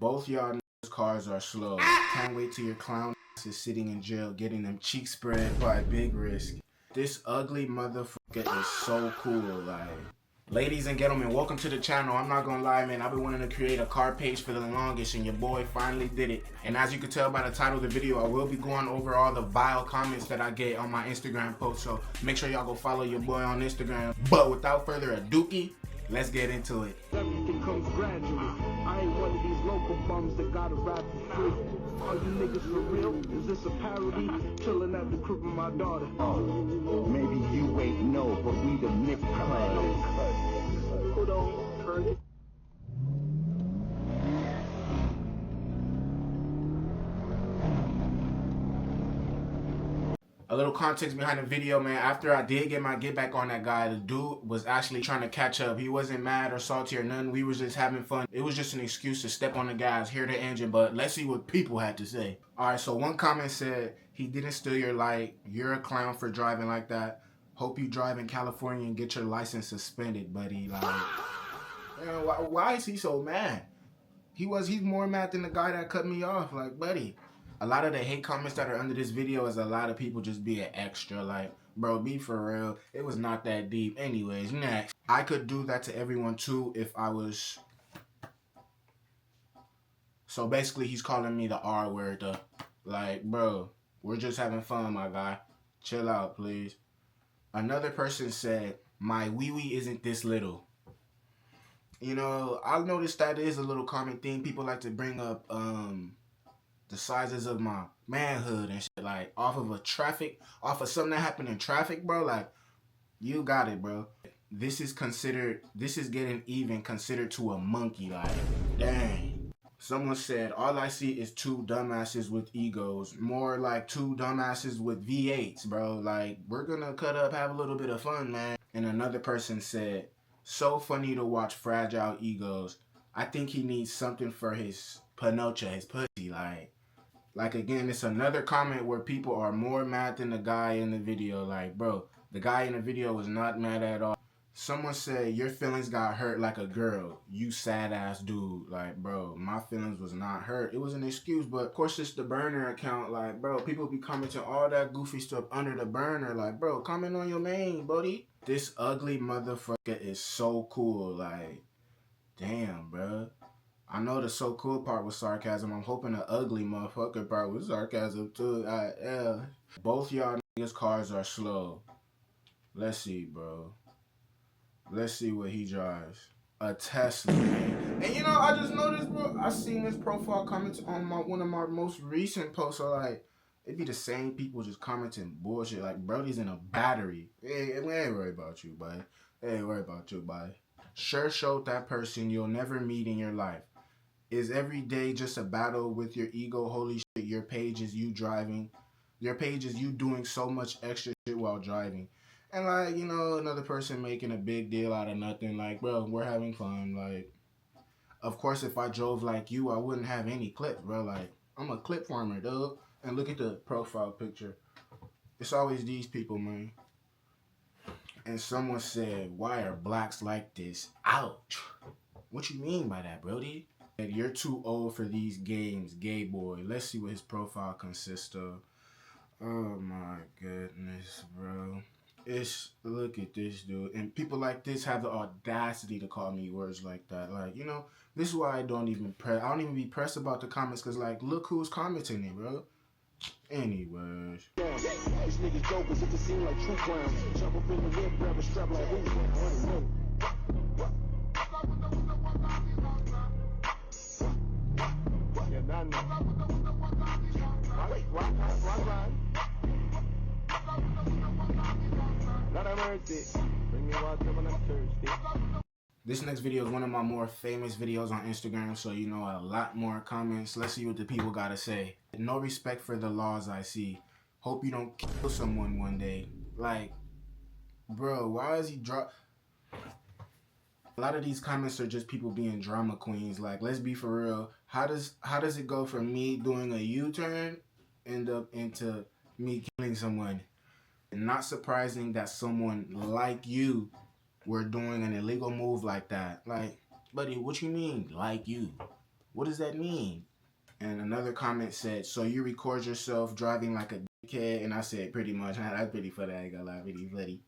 Both y'all cars are slow. Can't wait till your clown is sitting in jail getting them cheeks spread by Big Risk. This ugly motherfucker is so cool, like. Ladies and gentlemen, welcome to the channel. I'm not gonna lie, man, I've been wanting to create a car page for the longest, and your boy finally did it. And as you can tell by the title of the video, I will be going over all the vile comments that I get on my Instagram post, so make sure y'all go follow your boy on Instagram. But without further ado, let's get into it. Everything comes gradually. I ain't one of these local bums that gotta rap for free. Are you niggas for real? Is this a parody? Chilling at the crib with my daughter. Oh, maybe you ain't know, but we the Nick Hold on, Fergie. A little context behind the video, man. After I did get my get back on that guy, the dude was actually trying to catch up. He wasn't mad or salty or nothing. We was just having fun. It was just an excuse to step on the gas, hear the engine, but let's see what people had to say. Alright, so one comment said, he didn't steal your light. You're a clown for driving like that. Hope you drive in California and get your license suspended, buddy. Like, man, why is he so mad? He's more mad than the guy that cut me off. Like, buddy. A lot of the hate comments that are under this video is a lot of people just being extra. Like, bro, be for real. It was not that deep. Anyways, next. I could do that to everyone too if I was... So basically, he's calling me the R word. Like, bro, we're just having fun, my guy. Chill out, please. Another person said, my wee-wee isn't this little. You know, I've noticed that is a little common thing. People like to bring up, the sizes of my manhood and shit, like off of something that happened in traffic, bro. Like, you got it, bro. This is getting even considered to a monkey. Like, dang. Someone said, all I see is two dumbasses with egos. More like two dumbasses with V8s, bro. Like, we're gonna cut up, have a little bit of fun, man. And another person said, so funny to watch fragile egos. I think he needs something for his panocha, his pussy, like, again, it's another comment where people are more mad than the guy in the video. Like, bro, the guy in the video was not mad at all. Someone said, your feelings got hurt like a girl. You sad-ass dude. Like, bro, my feelings was not hurt. It was an excuse, but of course it's the burner account. Like, bro, people be commenting all that goofy stuff under the burner. Like, bro, comment on your name, buddy. This ugly motherfucker is so cool. Like, damn, bro. I know the so cool part was sarcasm. I'm hoping the ugly motherfucker part was sarcasm too. Both y'all niggas cars are slow. Let's see, bro. Let's see what he drives. A Tesla, man. And you know, I just noticed, bro, I seen this profile comments on one of my most recent posts. So like, it be the same people just commenting bullshit. Like, Brody's in a battery. Hey, we ain't worried about you, buddy. Ain't worried about you, buddy. Sure showed that person you'll never meet in your life. Is every day just a battle with your ego? Holy shit, your page is you driving. Your page is you doing so much extra shit while driving. And like, you know, another person making a big deal out of nothing. Like, bro, we're having fun. Like, of course, if I drove like you, I wouldn't have any clips, bro. Like, I'm a clip farmer, dude. And look at the profile picture. It's always these people, man. And someone said, why are blacks like this? Ouch. What you mean by that, Brody? You're too old for these games, gay boy. Let's see what his profile consists of. Oh my goodness, bro. Look at this dude. And people like this have the audacity to call me words like that. Like, you know, this is why I don't even be pressed about the comments, because like, look who's commenting it, bro. Anyways. These niggas jokers, it seem like true clowns. Jump up in the whip, grab a strap like who? This next video is one of my more famous videos on Instagram, so you know, a lot more comments. Let's see what the people gotta say. No respect for the laws I see. Hope you don't kill someone one day. Like, bro, why is he A lot of these comments are just people being drama queens. Like, let's be for real. How does it go from me doing a U-turn end up into me killing someone? Not surprising that someone like you were doing an illegal move like that. Like, buddy, what you mean, like you? What does that mean? And another comment said, so you record yourself driving like a dickhead? And I said, pretty much. That's pretty funny. I ain't gonna lie, pretty funny.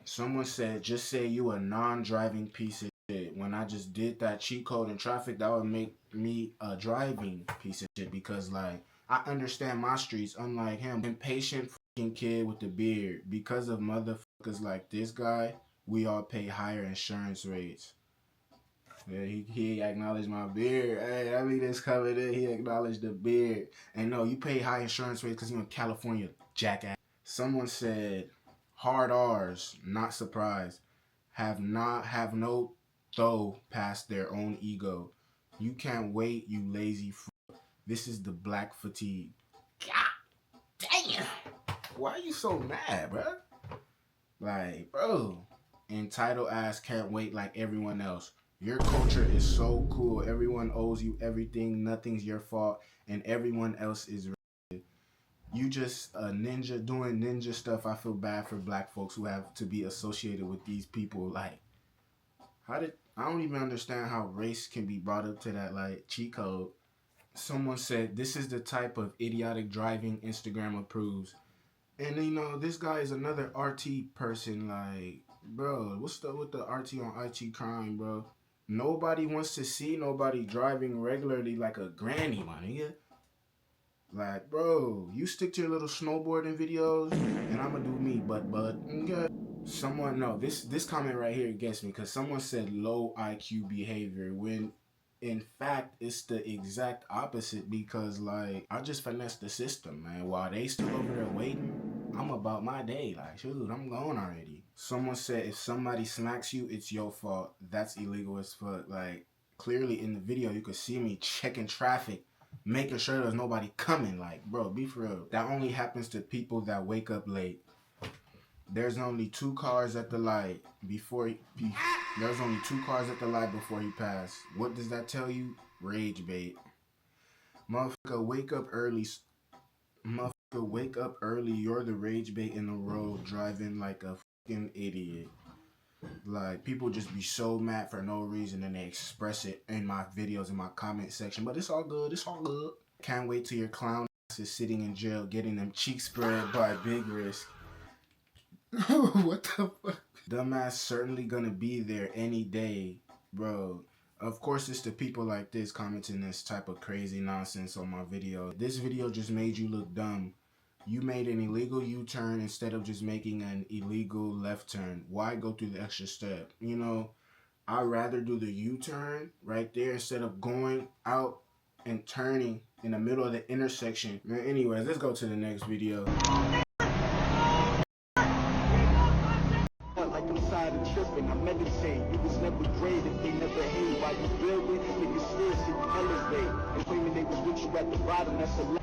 Someone said, just say you a non-driving piece of shit. When I just did that cheat code in traffic, that would make me a driving piece of shit. Because, like, I understand my streets, unlike him. Impatient fucking kid with the beard. Because of motherfuckers like this guy, we all pay higher insurance rates. Yeah, he acknowledged my beard. Hey, I mean, this coming in. He acknowledged the beard. And no, you pay high insurance rates because you're in California, jackass. Someone said, hard R's, not surprised. Have no though past their own ego. You can't wait, you lazy This is the black fatigue. God damn. Why are you so mad, bro? Like, bro. Entitled ass can't wait like everyone else. Your culture is so cool. Everyone owes you everything. Nothing's your fault. And everyone else is you just a ninja doing ninja stuff. I feel bad for black folks who have to be associated with these people. Like, I don't even understand how race can be brought up to that, like, cheat code. Someone said, this is the type of idiotic driving Instagram approves. And, you know, this guy is another RT person. Like, bro, what's up with the RT on IT crime, bro? Nobody wants to see nobody driving regularly like a granny, my nigga. Like, bro, you stick to your little snowboarding videos, and I'ma do me, but, okay. Someone, no, this comment right here gets me, because someone said low IQ behavior, when in fact, it's the exact opposite, because, like, I just finessed the system, man. While they still over there waiting, I'm about my day. Like, shoot, I'm gone already. Someone said, if somebody smacks you, it's your fault. That's illegal as fuck. Like, clearly in the video, you could see me checking traffic, making sure there's nobody coming. Like, bro, be for real. That only happens to people that wake up late. There's only 2 cars at the light before there's only 2 cars at the light before he passed. What does that tell you? Rage bait. Motherfucker, wake up early. Motherfucker, wake up early. You're the rage bait in the road, driving like a fucking idiot. Like, people just be so mad for no reason, and they express it in my videos, in my comment section. But it's all good. It's all good. Can't wait till your clown ass is sitting in jail, getting them cheeks spread by Big Risk. What the fuck? Dumbass certainly gonna be there any day, bro. Of course, it's the people like this commenting this type of crazy nonsense on my video. This video just made you look dumb. You made an illegal U-turn instead of just making an illegal left turn. Why go through the extra step? You know, I'd rather do the U-turn right there instead of going out and turning in the middle of the intersection. Anyways, let's go to the next video. Like I'm tired of tripping, I meditate. You was never graded, they never hate. While you building, niggas seriously elevate. And claiming they was with you at the bottom, that's a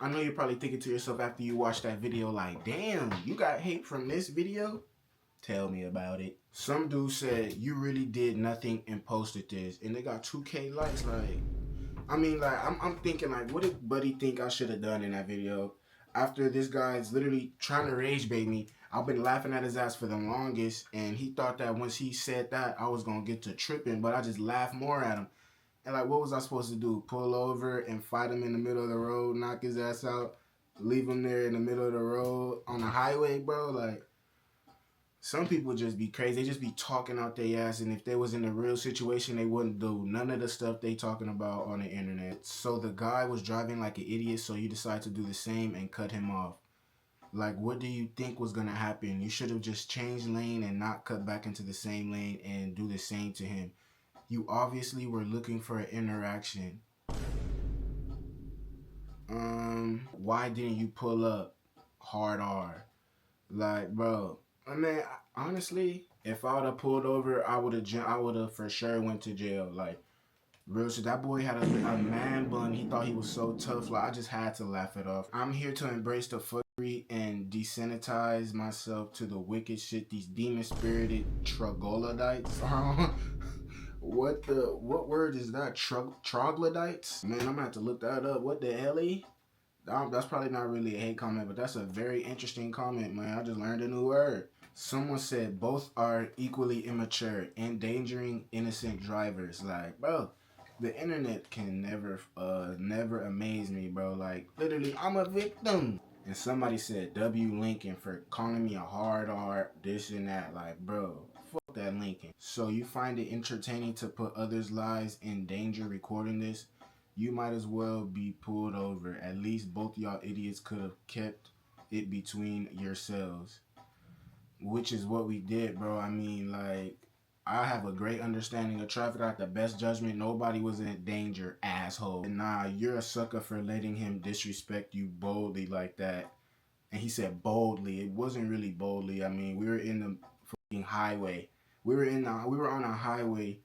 I know you're probably thinking to yourself after you watch that video, like, damn, you got hate from this video? Tell me about it. Some dude said, you really did nothing and posted this, and they got 2K likes. Like, I mean, like, I'm thinking, like, what did Buddy think I should have done in that video? After this guy's literally trying to rage bait me, I've been laughing at his ass for the longest, and he thought that once he said that, I was going to get to tripping, but I just laughed more at him. And, like, what was I supposed to do? Pull over and fight him in the middle of the road, knock his ass out, leave him there in the middle of the road on the highway, bro? Like, some people just be crazy. They just be talking out their ass, and if they was in a real situation, they wouldn't do none of the stuff they talking about on the internet. So the guy was driving like an idiot, so you decide to do the same and cut him off. Like, what do you think was going to happen? You should have just changed lane and not cut back into the same lane and do the same to him. You obviously were looking for an interaction. Why didn't you pull up? Hard R. Like, bro, I mean, honestly, if I would have pulled over, I would have for sure went to jail. Like, real shit. That boy had a man bun. He thought he was so tough. Like, I just had to laugh it off. I'm here to embrace the fuck and desensitize myself to the wicked shit these demon-spirited troglodytes are on. What word is that? Troglodytes? Man, I'm gonna have to look that up. What the hell? That's probably not really a hate comment, but that's a very interesting comment, man. I just learned a new word. Someone said both are equally immature, endangering innocent drivers. Like, bro, the internet can never amaze me, bro. Like, literally, I'm a victim. And somebody said W Lincoln for calling me a hard R, this and that. Like, bro, fuck that Lincoln. So you find it entertaining to put others' lives in danger recording this? You might as well be pulled over. At least both y'all idiots could have kept it between yourselves. Which is what we did, bro. I mean, like, I have a great understanding of traffic. I got the best judgment. Nobody was in danger, asshole. And nah, you're a sucker for letting him disrespect you boldly like that. And he said boldly. It wasn't really boldly. I mean, we were in the fucking highway. We were on a highway,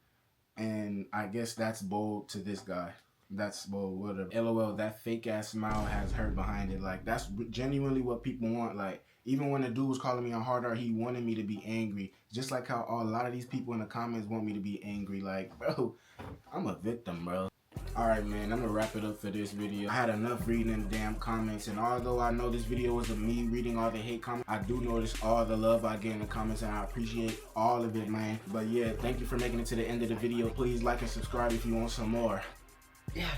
and I guess that's bold to this guy. That's bold, whatever. LOL, that fake ass smile has hurt behind it. Like, that's genuinely what people want. Like, even when the dude was calling me a hard R, he wanted me to be angry. Just like how a lot of these people in the comments want me to be angry. Like, bro, I'm a victim, bro. Alright, man, I'm gonna wrap it up for this video. I had enough reading them damn comments, and although I know this video was of me reading all the hate comments, I do notice all the love I get in the comments, and I appreciate all of it, man. But yeah, thank you for making it to the end of the video. Please like and subscribe if you want some more. Yeah.